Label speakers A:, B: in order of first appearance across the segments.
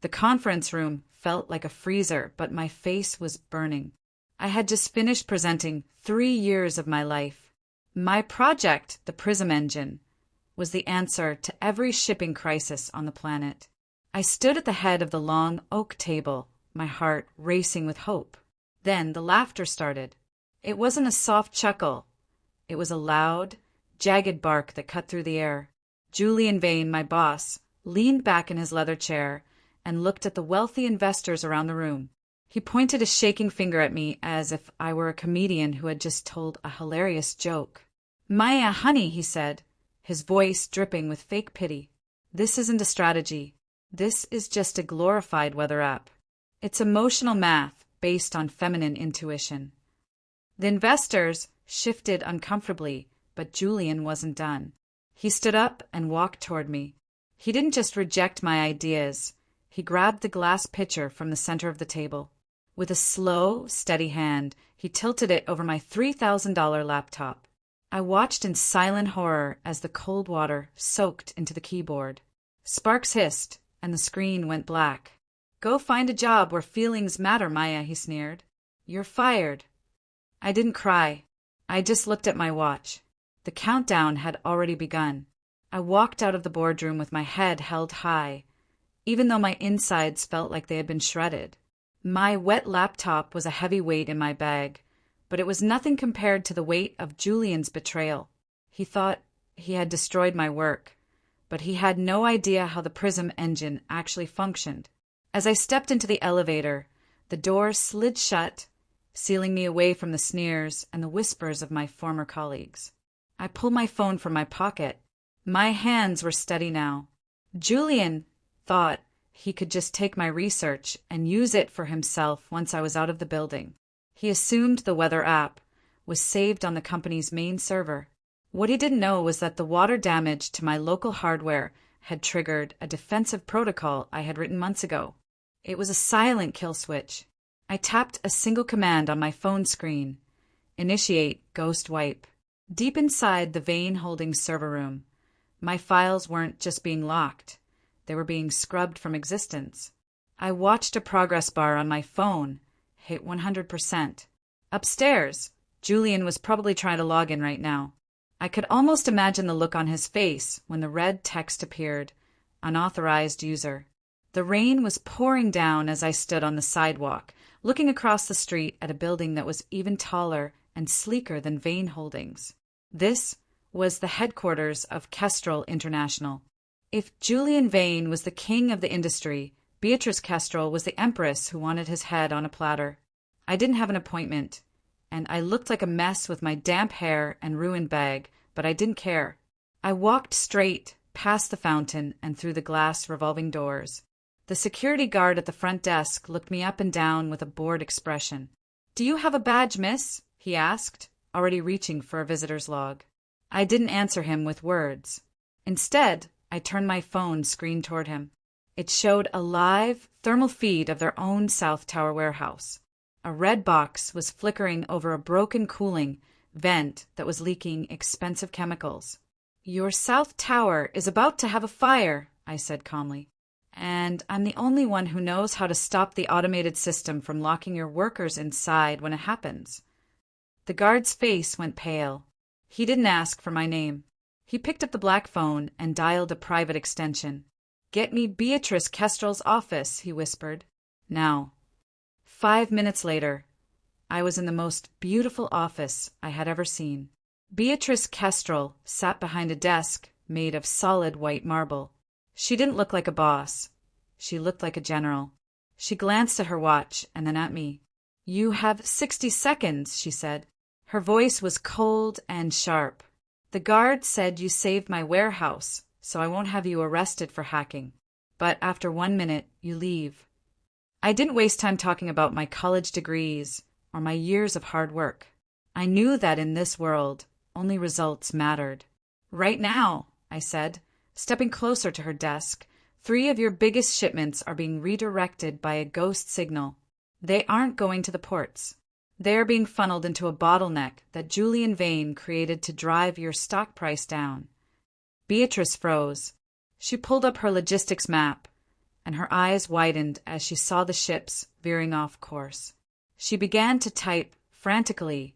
A: The conference room felt like a freezer, but my face was burning. I had just finished presenting 3 years of my life. My project, the Prism Engine, was the answer to every shipping crisis on the planet. I stood at the head of the long oak table, my heart racing with hope. Then the laughter started. It wasn't a soft chuckle. It was a loud, jagged bark that cut through the air. Julian Vane, my boss, leaned back in his leather chair and looked at the wealthy investors around the room. He pointed a shaking finger at me as if I were a comedian who had just told a hilarious joke. "Maya, honey," he said, his voice dripping with fake pity. "This isn't a strategy. This is just a glorified weather app. It's emotional math based on feminine intuition." The investors shifted uncomfortably, but Julian wasn't done. He stood up and walked toward me. He didn't just reject my ideas. He grabbed the glass pitcher from the center of the table. With a slow, steady hand, he tilted it over my $3,000 laptop. I watched in silent horror as the cold water soaked into the keyboard. Sparks hissed, and the screen went black. "Go find a job where feelings matter, Maya," he sneered. "You're fired." I didn't cry. I just looked at my watch. The countdown had already begun. I walked out of the boardroom with my head held high, even though my insides felt like they had been shredded. My wet laptop was a heavy weight in my bag, but it was nothing compared to the weight of Julian's betrayal. He thought he had destroyed my work, but he had no idea how the Prism Engine actually functioned. As I stepped into the elevator, the door slid shut, sealing me away from the sneers and the whispers of my former colleagues. I pulled my phone from my pocket. My hands were steady now. Julian thought he could just take my research and use it for himself once I was out of the building. He assumed the weather app was saved on the company's main server. What he didn't know was that the water damage to my local hardware had triggered a defensive protocol I had written months ago. It was a silent kill switch. I tapped a single command on my phone screen. Initiate Ghost Wipe. Deep inside the Vane Holdings server room, my files weren't just being locked. They were being scrubbed from existence. I watched a progress bar on my phone hit 100%. Upstairs, Julian was probably trying to log in right now. I could almost imagine the look on his face when the red text appeared, "Unauthorized user." The rain was pouring down as I stood on the sidewalk, looking across the street at a building that was even taller and sleeker than Vane Holdings. This was the headquarters of Kestrel International. If Julian Vane was the king of the industry, Beatrice Kestrel was the empress who wanted his head on a platter. I didn't have an appointment, and I looked like a mess with my damp hair and ruined bag, but I didn't care. I walked straight past the fountain and through the glass revolving doors. The security guard at the front desk looked me up and down with a bored expression. "Do you have a badge, miss?" he asked, already reaching for a visitor's log. I didn't answer him with words. Instead, I turned my phone screen toward him. It showed a live thermal feed of their own South Tower warehouse. A red box was flickering over a broken cooling vent that was leaking expensive chemicals. "Your South Tower is about to have a fire," I said calmly. "And I'm the only one who knows how to stop the automated system from locking your workers inside when it happens." The guard's face went pale. He didn't ask for my name. He picked up the black phone and dialed a private extension. "Get me Beatrice Kestrel's office," he whispered. Now, 5 minutes later, I was in the most beautiful office I had ever seen. Beatrice Kestrel sat behind a desk made of solid white marble. She didn't look like a boss. She looked like a general. She glanced at her watch and then at me. "You have 60 seconds, she said. Her voice was cold and sharp. "The guard said you saved my warehouse, so I won't have you arrested for hacking. But after 1 minute, you leave." I didn't waste time talking about my college degrees or my years of hard work. I knew that in this world, only results mattered. "Right now," I said, stepping closer to her desk, 3 of your biggest shipments are being redirected by a ghost signal. They aren't going to the ports. They are being funneled into a bottleneck that Julian Vane created to drive your stock price down. Beatrice froze. She pulled up her logistics map, and her eyes widened as she saw the ships veering off course. She began to type frantically,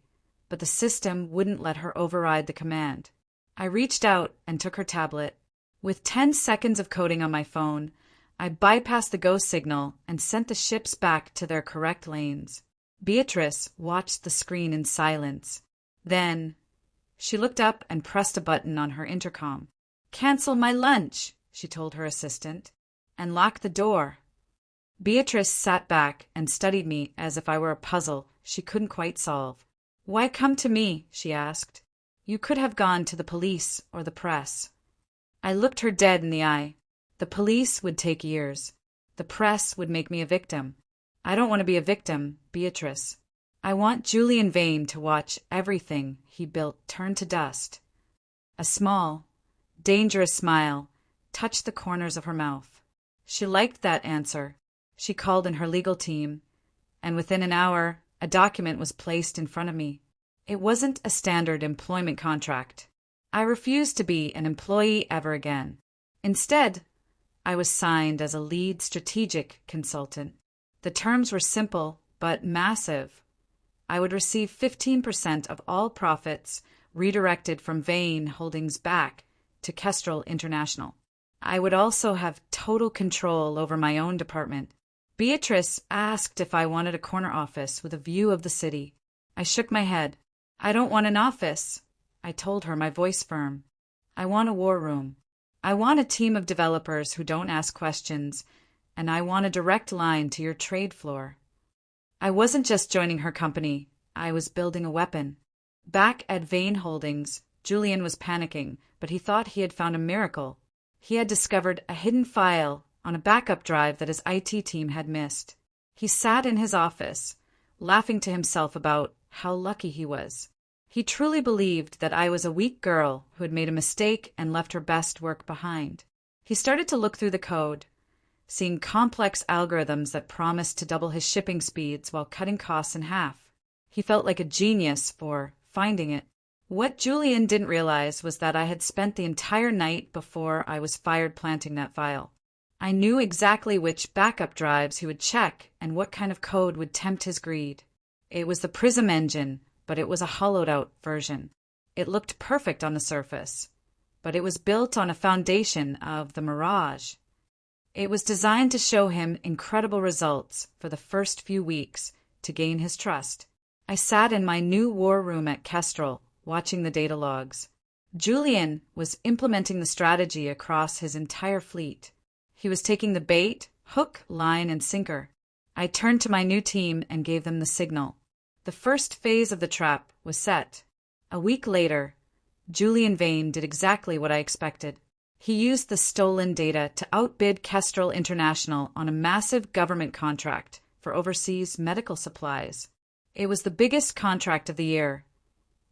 A: but the system wouldn't let her override the command. I reached out and took her tablet. With 10 seconds of coding on my phone, I bypassed the go signal and sent the ships back to their correct lanes. Beatrice watched the screen in silence. Then, she looked up and pressed a button on her intercom. "Cancel my lunch," she told her assistant, "and lock the door." Beatrice sat back and studied me as if I were a puzzle she couldn't quite solve. "Why come to me?" she asked. "You could have gone to the police or the press." I looked her dead in the eye. The police would take years. The press would make me a victim. I don't want to be a victim, Beatrice. I want Julian Vane to watch everything he built turn to dust. A small, dangerous smile touched the corners of her mouth. She liked that answer. She called in her legal team, and within an hour, a document was placed in front of me. It wasn't a standard employment contract. I refused to be an employee ever again. Instead, I was signed as a lead strategic consultant. The terms were simple, but massive. I would receive 15% of all profits redirected from Vane Holdings back to Kestrel International. I would also have total control over my own department. Beatrice asked if I wanted a corner office with a view of the city. I shook my head. "I don't want an office," I told her, my voice firm. "I want a war room. I want a team of developers who don't ask questions, and I want a direct line to your trade floor." I wasn't just joining her company, I was building a weapon. Back at Vane Holdings, Julian was panicking, but he thought he had found a miracle. He had discovered a hidden file on a backup drive that his IT team had missed. He sat in his office, laughing to himself about how lucky he was. He truly believed that I was a weak girl who had made a mistake and left her best work behind. He started to look through the code, seeing complex algorithms that promised to double his shipping speeds while cutting costs in half. He felt like a genius for finding it. What Julian didn't realize was that I had spent the entire night before I was fired planting that file. I knew exactly which backup drives he would check and what kind of code would tempt his greed. It was the Prism Engine, but it was a hollowed-out version. It looked perfect on the surface, but it was built on a foundation of the Mirage. It was designed to show him incredible results for the first few weeks to gain his trust. I sat in my new war room at Kestrel, watching the data logs. Julian was implementing the strategy across his entire fleet. He was taking the bait, hook, line, and sinker. I turned to my new team and gave them the signal. The first phase of the trap was set. A week later, Julian Vane did exactly what I expected. He used the stolen data to outbid Kestrel International on a massive government contract for overseas medical supplies. It was the biggest contract of the year,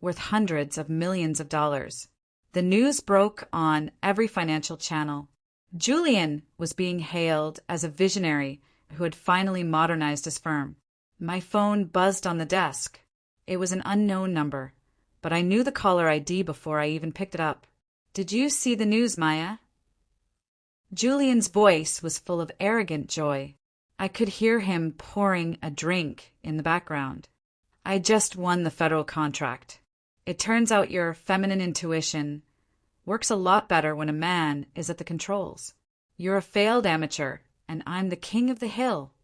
A: worth hundreds of millions of dollars. The news broke on every financial channel. Julian was being hailed as a visionary who had finally modernized his firm. My phone buzzed on the desk. It was an unknown number, but I knew the caller ID before I even picked it up. "Did you see the news, Maya?" Julian's voice was full of arrogant joy. I could hear him pouring a drink in the background. "I just won the federal contract. It turns out your feminine intuition works a lot better when a man is at the controls. You're a failed amateur, and I'm the king of the hill."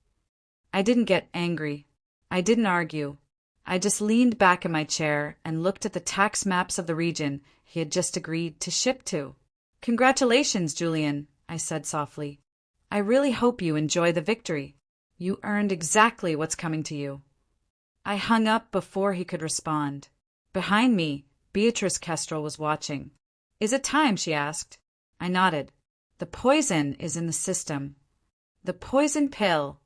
A: I didn't get angry. I didn't argue. I just leaned back in my chair and looked at the tax maps of the region he had just agreed to ship to. "Congratulations, Julian," I said softly. "I really hope you enjoy the victory. You earned exactly what's coming to you." I hung up before he could respond. Behind me, Beatrice Kestrel was watching. "Is it time?" she asked. I nodded. "The poison is in the system." The poison pill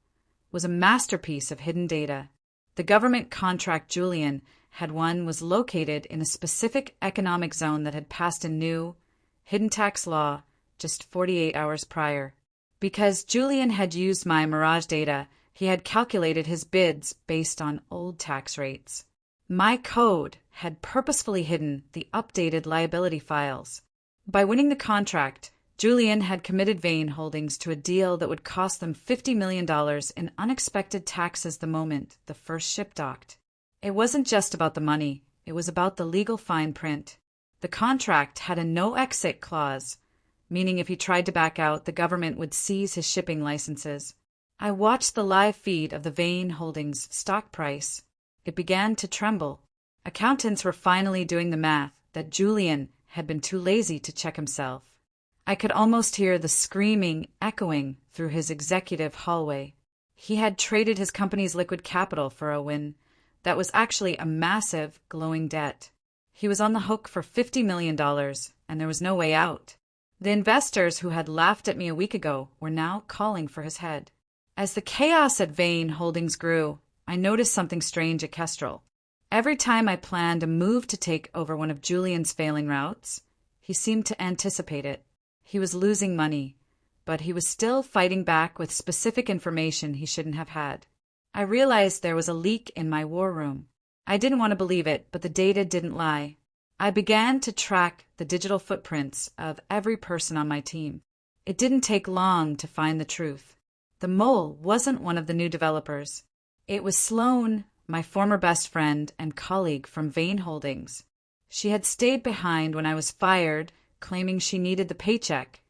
A: was a masterpiece of hidden data. The government contract Julian had won was located in a specific economic zone that had passed a new, hidden tax law just 48 hours prior. Because Julian had used my Mirage data, he had calculated his bids based on old tax rates. My code had purposefully hidden the updated liability files. By winning the contract, Julian had committed Vane Holdings to a deal that would cost them $50 million in unexpected taxes the moment the first ship docked. It wasn't just about the money, it was about the legal fine print. The contract had a no-exit clause, meaning if he tried to back out, the government would seize his shipping licenses. I watched the live feed of the Vane Holdings stock price. It began to tremble. Accountants were finally doing the math that Julian had been too lazy to check himself. I could almost hear the screaming echoing through his executive hallway. He had traded his company's liquid capital for a win that was actually a massive, glowing debt. He was on the hook for $50 million, and there was no way out. The investors who had laughed at me a week ago were now calling for his head. As the chaos at Vane Holdings grew, I noticed something strange at Kestrel. Every time I planned a move to take over one of Julian's failing routes, he seemed to anticipate it. He was losing money, but he was still fighting back with specific information he shouldn't have had. I realized there was a leak in my war room. I didn't want to believe it, but the data didn't lie. I began to track the digital footprints of every person on my team. It didn't take long to find the truth. The mole wasn't one of the new developers. It was Sloane, my former best friend and colleague from Vane Holdings. She had stayed behind when I was fired, claiming she needed the paycheck,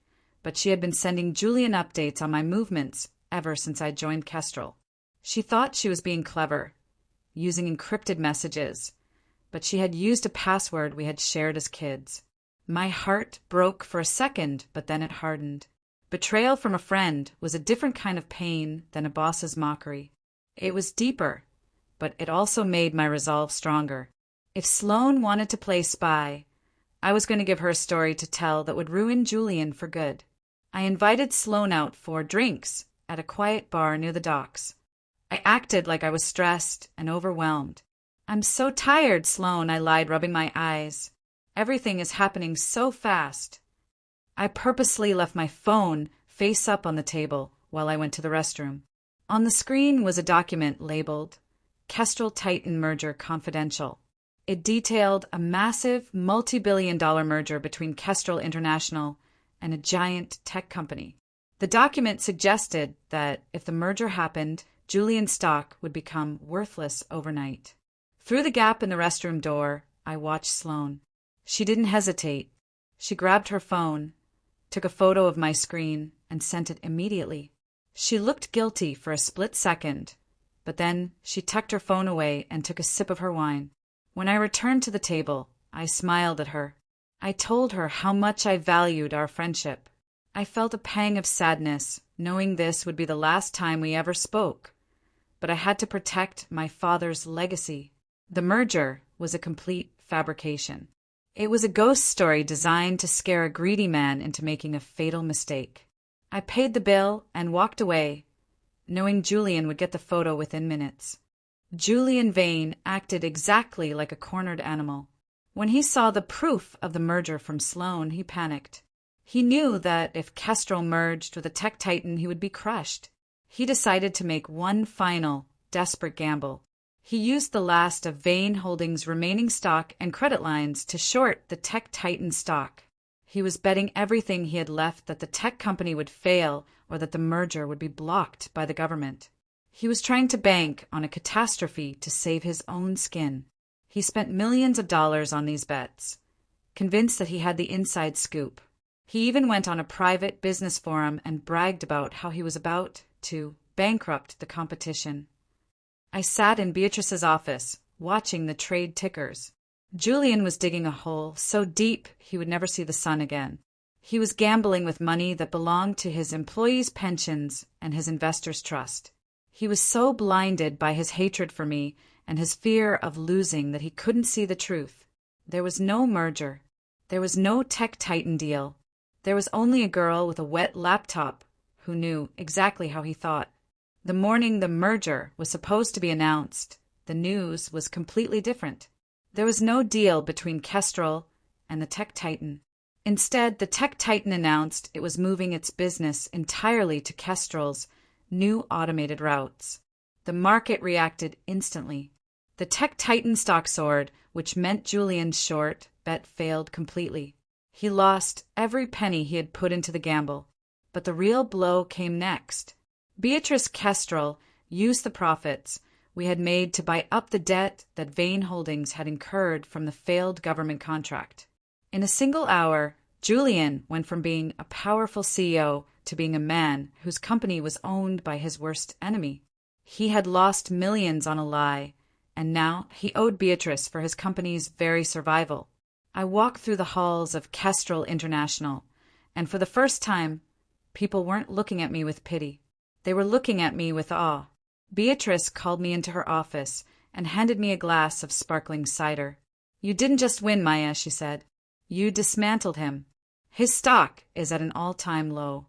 A: but she had been sending Julian updates on my movements ever since I joined Kestrel. She thought she was being clever, using encrypted messages, but she had used a password we had shared as kids. My heart broke for a second, but then it hardened. Betrayal from a friend was a different kind of pain than a boss's mockery. It was deeper, but it also made my resolve stronger. If Sloane wanted to play spy, I was going to give her a story to tell that would ruin Julian for good. I invited Sloane out for drinks at a quiet bar near the docks. I acted like I was stressed and overwhelmed. "I'm so tired, Sloane," I lied, rubbing my eyes. "Everything is happening so fast." I purposely left my phone face up on the table while I went to the restroom. On the screen was a document labeled Kestrel Titan Merger Confidential. It detailed a massive, multi-billion-dollar merger between Kestrel International and a giant tech company. The document suggested that if the merger happened, Julian's stock would become worthless overnight. Through the gap in the restroom door, I watched Sloane. She didn't hesitate. She grabbed her phone, took a photo of my screen, and sent it immediately. She looked guilty for a split second, but then she tucked her phone away and took a sip of her wine. When I returned to the table, I smiled at her. I told her how much I valued our friendship. I felt a pang of sadness, knowing this would be the last time we ever spoke. But I had to protect my father's legacy. The merger was a complete fabrication. It was a ghost story designed to scare a greedy man into making a fatal mistake. I paid the bill and walked away, knowing Julian would get the photo within minutes. Julian Vane acted exactly like a cornered animal. When he saw the proof of the merger from Sloane, he panicked. He knew that if Kestrel merged with a tech titan, he would be crushed. He decided to make one final, desperate gamble. He used the last of Vane Holdings' remaining stock and credit lines to short the tech titan stock. He was betting everything he had left that the tech company would fail or that the merger would be blocked by the government. He was trying to bank on a catastrophe to save his own skin. He spent millions of dollars on these bets, convinced that he had the inside scoop. He even went on a private business forum and bragged about how he was about to bankrupt the competition. I sat in Beatrice's office, watching the trade tickers. Julian was digging a hole so deep he would never see the sun again. He was gambling with money that belonged to his employees' pensions and his investors' trust. He was so blinded by his hatred for me and his fear of losing that he couldn't see the truth. There was no merger. There was no tech titan deal. There was only a girl with a wet laptop who knew exactly how he thought. The morning the merger was supposed to be announced, the news was completely different. There was no deal between Kestrel and the tech titan. Instead, the tech titan announced it was moving its business entirely to Kestrel's new automated routes. The market reacted instantly. The tech titan stock soared, which meant Julian's short bet failed completely. He lost every penny he had put into the gamble. But the real blow came next. Beatrice Kestrel used the profits we had made to buy up the debt that Vane Holdings had incurred from the failed government contract. In a single hour, Julian went from being a powerful CEO to being a man whose company was owned by his worst enemy. He had lost millions on a lie, and now he owed Beatrice for his company's very survival. I walked through the halls of Kestrel International, and for the first time, people weren't looking at me with pity. They were looking at me with awe. Beatrice called me into her office and handed me a glass of sparkling cider. "You didn't just win, Maya," she said. "You dismantled him. His stock is at an all-time low."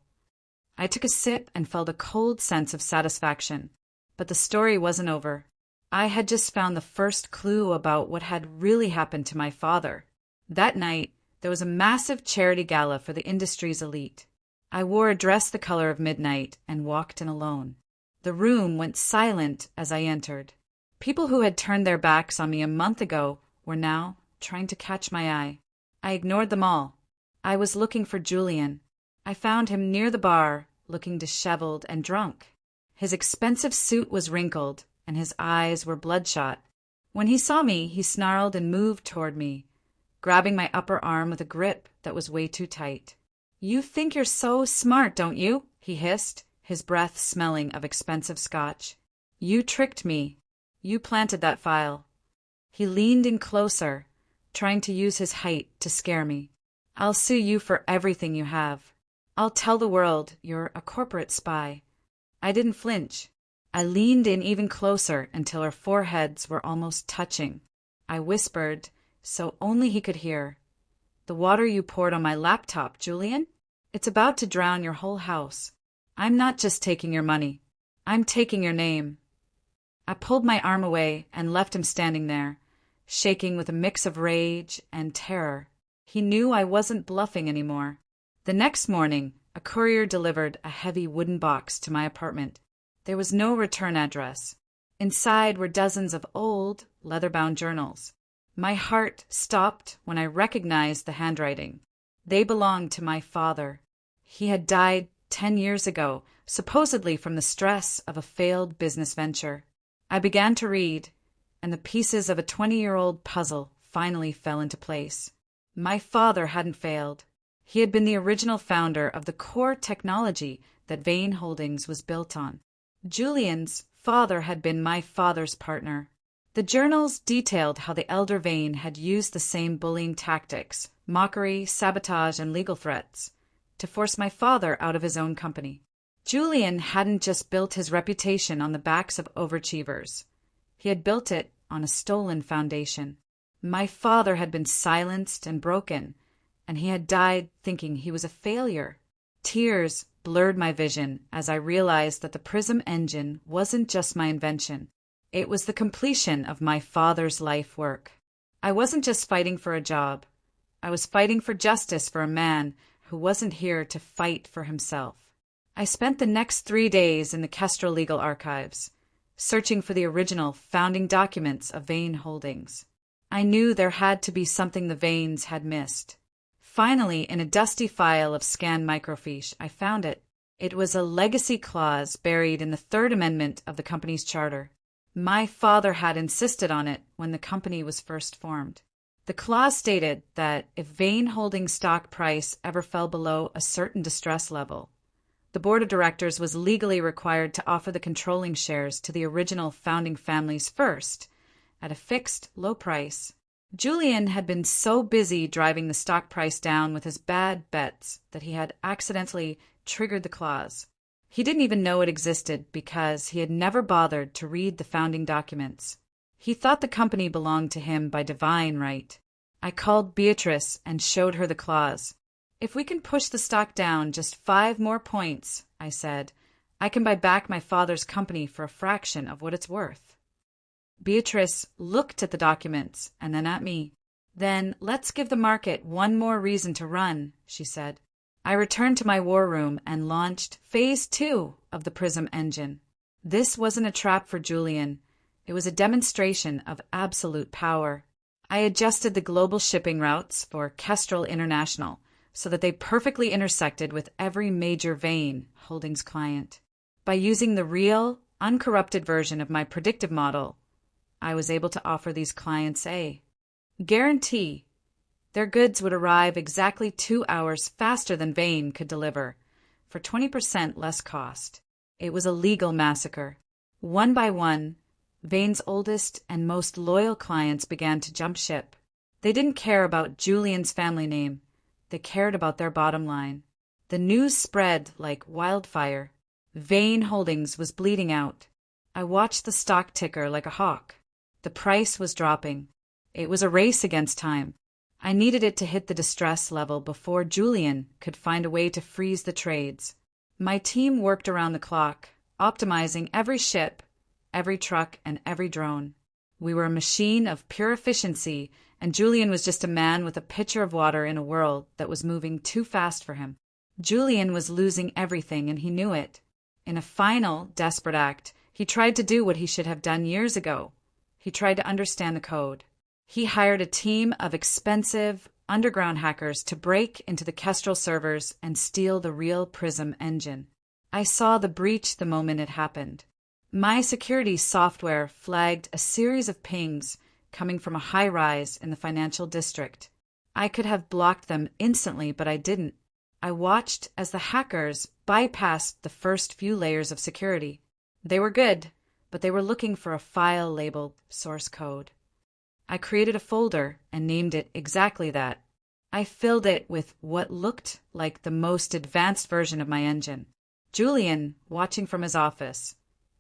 A: I took a sip and felt a cold sense of satisfaction. But the story wasn't over. I had just found the first clue about what had really happened to my father. That night, there was a massive charity gala for the industry's elite. I wore a dress the color of midnight and walked in alone. The room went silent as I entered. People who had turned their backs on me a month ago were now trying to catch my eye. I ignored them all. I was looking for Julian. I found him near the bar, looking disheveled and drunk. His expensive suit was wrinkled, and his eyes were bloodshot. When he saw me, he snarled and moved toward me, grabbing my upper arm with a grip that was way too tight. "You think you're so smart, don't you?" he hissed, his breath smelling of expensive scotch. "You tricked me. You planted that file." He leaned in closer, trying to use his height to scare me. "I'll sue you for everything you have. I'll tell the world you're a corporate spy." I didn't flinch. I leaned in even closer until our foreheads were almost touching. I whispered, so only he could hear. "The water you poured on my laptop, Julian? It's about to drown your whole house. I'm not just taking your money. I'm taking your name." I pulled my arm away and left him standing there, shaking with a mix of rage and terror. He knew I wasn't bluffing anymore. The next morning, a courier delivered a heavy wooden box to my apartment. There was no return address. Inside were dozens of old, leather-bound journals. My heart stopped when I recognized the handwriting. They belonged to my father. He had died 10 years ago, supposedly from the stress of a failed business venture. I began to read, and the pieces of a 20-year-old puzzle finally fell into place. My father hadn't failed. He had been the original founder of the core technology that Vane Holdings was built on. Julian's father had been my father's partner. The journals detailed how the elder Vane had used the same bullying tactics, mockery, sabotage, and legal threats, to force my father out of his own company. Julian hadn't just built his reputation on the backs of overachievers. He had built it on a stolen foundation. My father had been silenced and broken, and he had died thinking he was a failure. Tears blurred my vision as I realized that the Prism Engine wasn't just my invention. It was the completion of my father's life work. I wasn't just fighting for a job. I was fighting for justice for a man who wasn't here to fight for himself. I spent the next 3 days in the Kestrel Legal Archives, searching for the original founding documents of Vane Holdings. I knew there had to be something the Vanes had missed. Finally, in a dusty file of scanned microfiche, I found it. It was a legacy clause buried in the Third Amendment of the company's charter. My father had insisted on it when the company was first formed. The clause stated that if Vane Holdings' stock price ever fell below a certain distress level, the board of directors was legally required to offer the controlling shares to the original founding families first, at a fixed, low price. Julian had been so busy driving the stock price down with his bad bets that he had accidentally triggered the clause. He didn't even know it existed because he had never bothered to read the founding documents. He thought the company belonged to him by divine right. I called Beatrice and showed her the clause. "If we can push the stock down just 5 more points," I said, "I can buy back my father's company for a fraction of what it's worth." Beatrice looked at the documents and then at me. "Then let's give the market one more reason to run," she said. I returned to my war room and launched Phase 2 of the Prism Engine. This wasn't a trap for Julian. It was a demonstration of absolute power. I adjusted the global shipping routes for Kestrel International so that they perfectly intersected with every major Vane Holdings client. By using the real, uncorrupted version of my predictive model, I was able to offer these clients a guarantee. Their goods would arrive exactly 2 hours faster than Vane could deliver, for 20% less cost. It was a legal massacre. One by one, Vane's oldest and most loyal clients began to jump ship. They didn't care about Julian's family name. They cared about their bottom line. The news spread like wildfire. Vane Holdings was bleeding out. I watched the stock ticker like a hawk. The price was dropping. It was a race against time. I needed it to hit the distress level before Julian could find a way to freeze the trades. My team worked around the clock, optimizing every ship, every truck, and every drone. We were a machine of pure efficiency, and Julian was just a man with a pitcher of water in a world that was moving too fast for him. Julian was losing everything, and he knew it. In a final, desperate act, he tried to do what he should have done years ago. He tried to understand the code. He hired a team of expensive, underground hackers to break into the Kestrel servers and steal the real Prism Engine. I saw the breach the moment it happened. My security software flagged a series of pings coming from a high-rise in the financial district. I could have blocked them instantly, but I didn't. I watched as the hackers bypassed the first few layers of security. They were good, but they were looking for a file labeled source code. I created a folder and named it exactly that. I filled it with what looked like the most advanced version of my engine. Julian, watching from his office,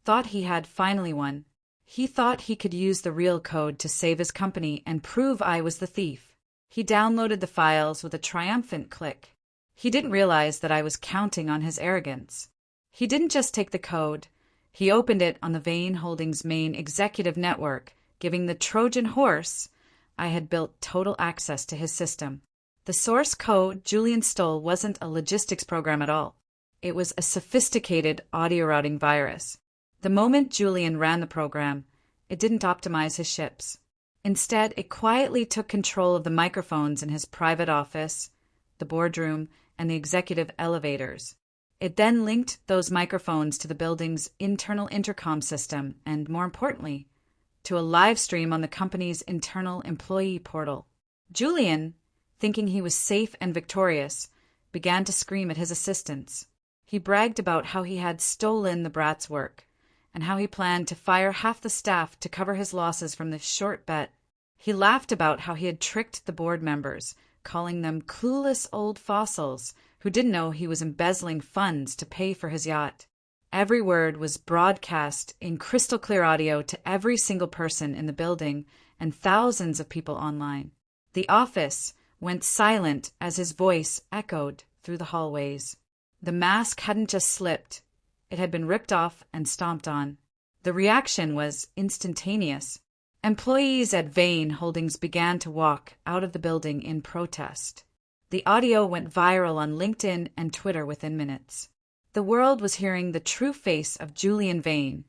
A: thought he had finally won. He thought he could use the real code to save his company and prove I was the thief. He downloaded the files with a triumphant click. He didn't realize that I was counting on his arrogance. He didn't just take the code. He opened it on the Vane Holdings main executive network, giving the Trojan horse I had built total access to his system. The source code Julian stole wasn't a logistics program at all. It was a sophisticated audio routing virus. The moment Julian ran the program, it didn't optimize his ships. Instead, it quietly took control of the microphones in his private office, the boardroom, and the executive elevators. It then linked those microphones to the building's internal intercom system and, more importantly, to a live stream on the company's internal employee portal. Julian, thinking he was safe and victorious, began to scream at his assistants. He bragged about how he had stolen the brat's work, and how he planned to fire half the staff to cover his losses from this short bet. He laughed about how he had tricked the board members, calling them clueless old fossils who didn't know he was embezzling funds to pay for his yacht. Every word was broadcast in crystal-clear audio to every single person in the building and thousands of people online. The office went silent as his voice echoed through the hallways. The mask hadn't just slipped. It had been ripped off and stomped on. The reaction was instantaneous. Employees at Vane Holdings began to walk out of the building in protest. The audio went viral on LinkedIn and Twitter within minutes. The world was hearing the true face of Julian Vane,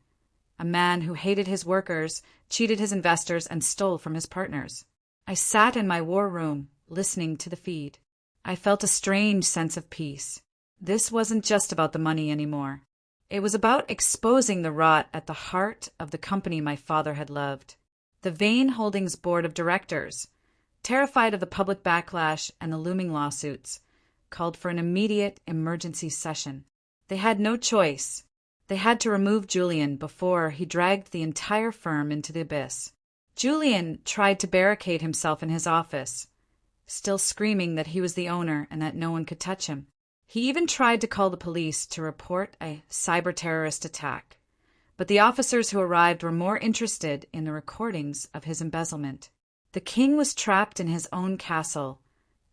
A: a man who hated his workers, cheated his investors, and stole from his partners. I sat in my war room, listening to the feed. I felt a strange sense of peace. This wasn't just about the money anymore. It was about exposing the rot at the heart of the company my father had loved. The Vane Holdings board of directors, terrified of the public backlash and the looming lawsuits, called for an immediate emergency session. They had no choice. They had to remove Julian before he dragged the entire firm into the abyss. Julian tried to barricade himself in his office, still screaming that he was the owner and that no one could touch him. He even tried to call the police to report a cyber-terrorist attack, but the officers who arrived were more interested in the recordings of his embezzlement. The king was trapped in his own castle,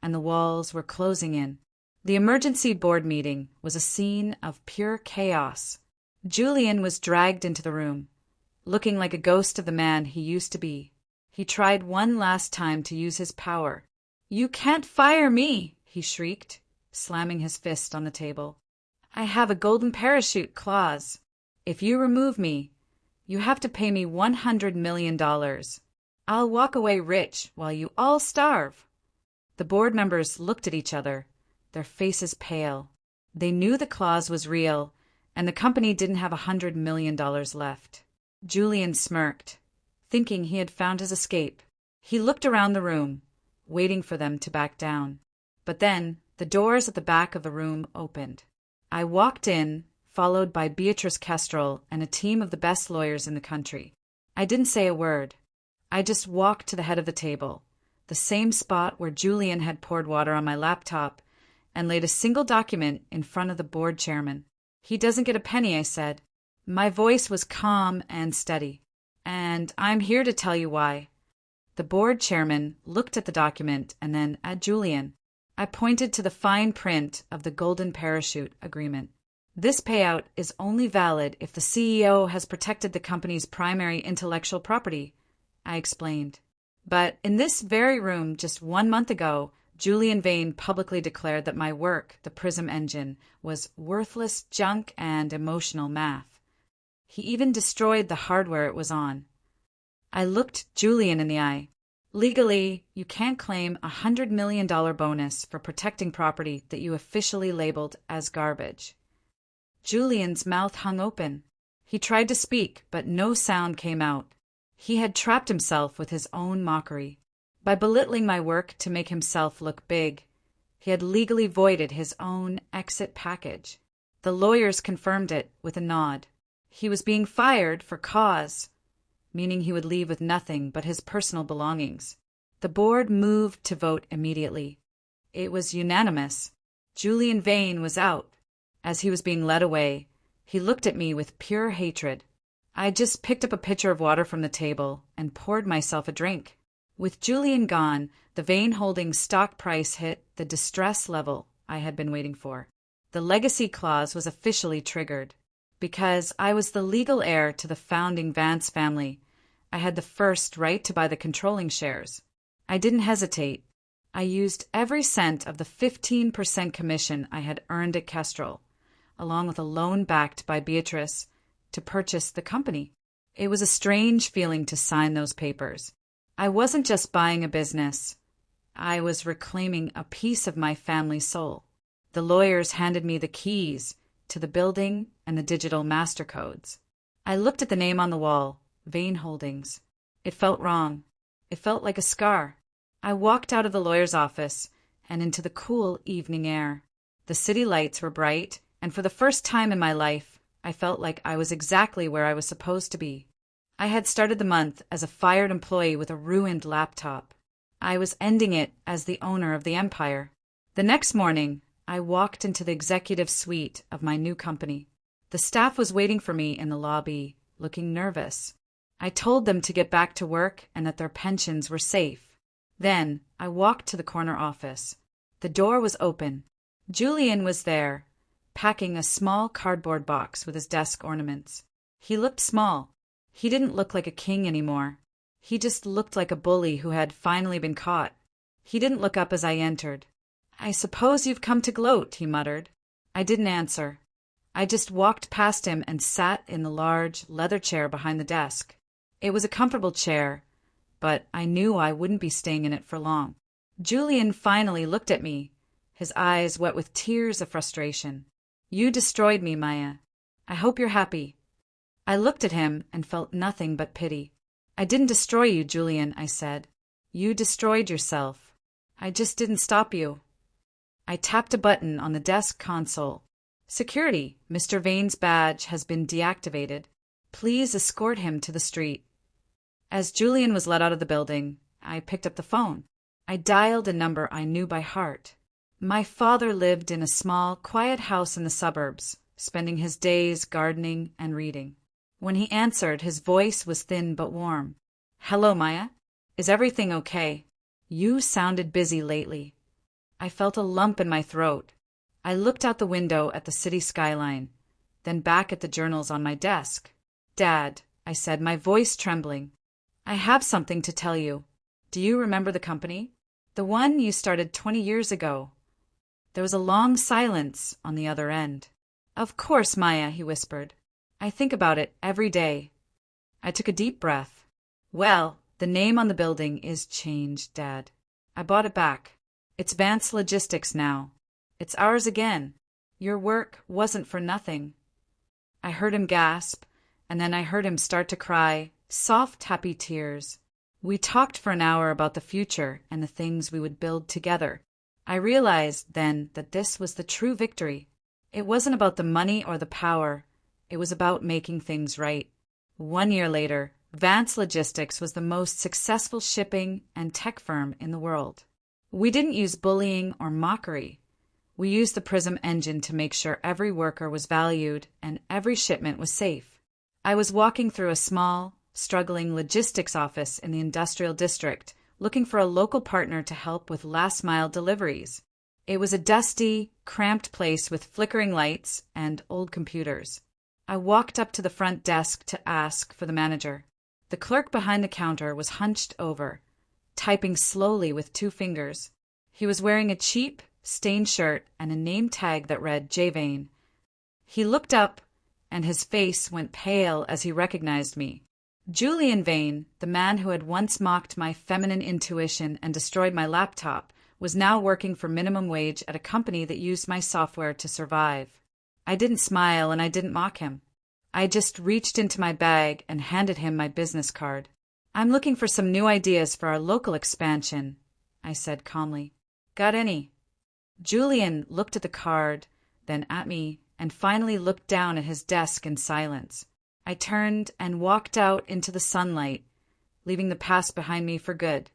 A: and the walls were closing in. The emergency board meeting was a scene of pure chaos. Julian was dragged into the room, looking like a ghost of the man he used to be. He tried one last time to use his power. "You can't fire me!" he shrieked, slamming his fist on the table. "I have a golden parachute clause. If you remove me, you have to pay me $100 million. I'll walk away rich while you all starve." The board members looked at each other, their faces pale. They knew the clause was real, and the company didn't have $100 million left. Julian smirked, thinking he had found his escape. He looked around the room, waiting for them to back down. But then, the doors at the back of the room opened. I walked in, followed by Beatrice Kestrel and a team of the best lawyers in the country. I didn't say a word. I just walked to the head of the table, the same spot where Julian had poured water on my laptop, and laid a single document in front of the board chairman. "He doesn't get a penny," I said. My voice was calm and steady. "And I'm here to tell you why." The board chairman looked at the document and then at Julian. I pointed to the fine print of the golden parachute agreement. "This payout is only valid if the CEO has protected the company's primary intellectual property," I explained. But in this very room just 1 month ago, Julian Vane publicly declared that my work, the Prism Engine, was worthless junk and emotional math. He even destroyed the hardware it was on. I looked Julian in the eye. "Legally, you can't claim a $100 million bonus for protecting property that you officially labeled as garbage." Julian's mouth hung open. He tried to speak, but no sound came out. He had trapped himself with his own mockery. By belittling my work to make himself look big, he had legally voided his own exit package. The lawyers confirmed it with a nod. He was being fired for cause, meaning he would leave with nothing but his personal belongings. The board moved to vote immediately. It was unanimous. Julian Vane was out. As he was being led away, he looked at me with pure hatred. I just picked up a pitcher of water from the table and poured myself a drink. With Julian gone, the Vane Holdings stock price hit the distress level I had been waiting for. The legacy clause was officially triggered. Because I was the legal heir to the founding Vance family, I had the first right to buy the controlling shares. I didn't hesitate. I used every cent of the 15% commission I had earned at Kestrel, along with a loan backed by Beatrice, to purchase the company. It was a strange feeling to sign those papers. I wasn't just buying a business. I was reclaiming a piece of my family's soul. The lawyers handed me the keys to the building and the digital master codes. I looked at the name on the wall, Vane Holdings. It felt wrong. It felt like a scar. I walked out of the lawyer's office and into the cool evening air. The city lights were bright, and for the first time in my life, I felt like I was exactly where I was supposed to be. I had started the month as a fired employee with a ruined laptop. I was ending it as the owner of the empire. The next morning, I walked into the executive suite of my new company. The staff was waiting for me in the lobby, looking nervous. I told them to get back to work and that their pensions were safe. Then I walked to the corner office. The door was open. Julian was there, packing a small cardboard box with his desk ornaments. He looked small. He didn't look like a king anymore. He just looked like a bully who had finally been caught. He didn't look up as I entered. "I suppose you've come to gloat," he muttered. I didn't answer. I just walked past him and sat in the large leather chair behind the desk. It was a comfortable chair, but I knew I wouldn't be staying in it for long. Julian finally looked at me, his eyes wet with tears of frustration. "You destroyed me, Maya. I hope you're happy." I looked at him and felt nothing but pity. "I didn't destroy you, Julian," I said. "You destroyed yourself. I just didn't stop you." I tapped a button on the desk console. "Security, Mr. Vane's badge has been deactivated. Please escort him to the street." As Julian was let out of the building, I picked up the phone. I dialed a number I knew by heart. My father lived in a small, quiet house in the suburbs, spending his days gardening and reading. When he answered, his voice was thin but warm. "Hello, Maya. Is everything okay? You sounded busy lately." I felt a lump in my throat. I looked out the window at the city skyline, then back at the journals on my desk. "Dad," I said, my voice trembling, "I have something to tell you. Do you remember the company? The one you started 20 years ago?" There was a long silence on the other end. "Of course, Maya," he whispered. "I think about it every day." I took a deep breath. "Well, The name on the building is changed, Dad. I bought it back. It's Vance Logistics now. It's ours again. Your work wasn't for nothing." I heard him gasp, and then I heard him start to cry, soft, happy tears. We talked for an hour about the future and the things we would build together. I realized then that this was the true victory. It wasn't about the money or the power. It was about making things right. 1 year later, Vance Logistics was the most successful shipping and tech firm in the world. We didn't use bullying or mockery. We used the Prism Engine to make sure every worker was valued and every shipment was safe. I was walking through a small, struggling logistics office in the industrial district, looking for a local partner to help with last-mile deliveries. It was a dusty, cramped place with flickering lights and old computers. I walked up to the front desk to ask for the manager. The clerk behind the counter was hunched over, typing slowly with 2 fingers. He was wearing a cheap, stained shirt and a name tag that read J. Vane. He looked up, and his face went pale as he recognized me. Julian Vane, the man who had once mocked my feminine intuition and destroyed my laptop, was now working for minimum wage at a company that used my software to survive. I didn't smile and I didn't mock him. I just reached into my bag and handed him my business card. "I'm looking for some new ideas for our local expansion," I said calmly. "Got any?" Julian looked at the card, then at me, and finally looked down at his desk in silence. I turned and walked out into the sunlight, leaving the past behind me for good.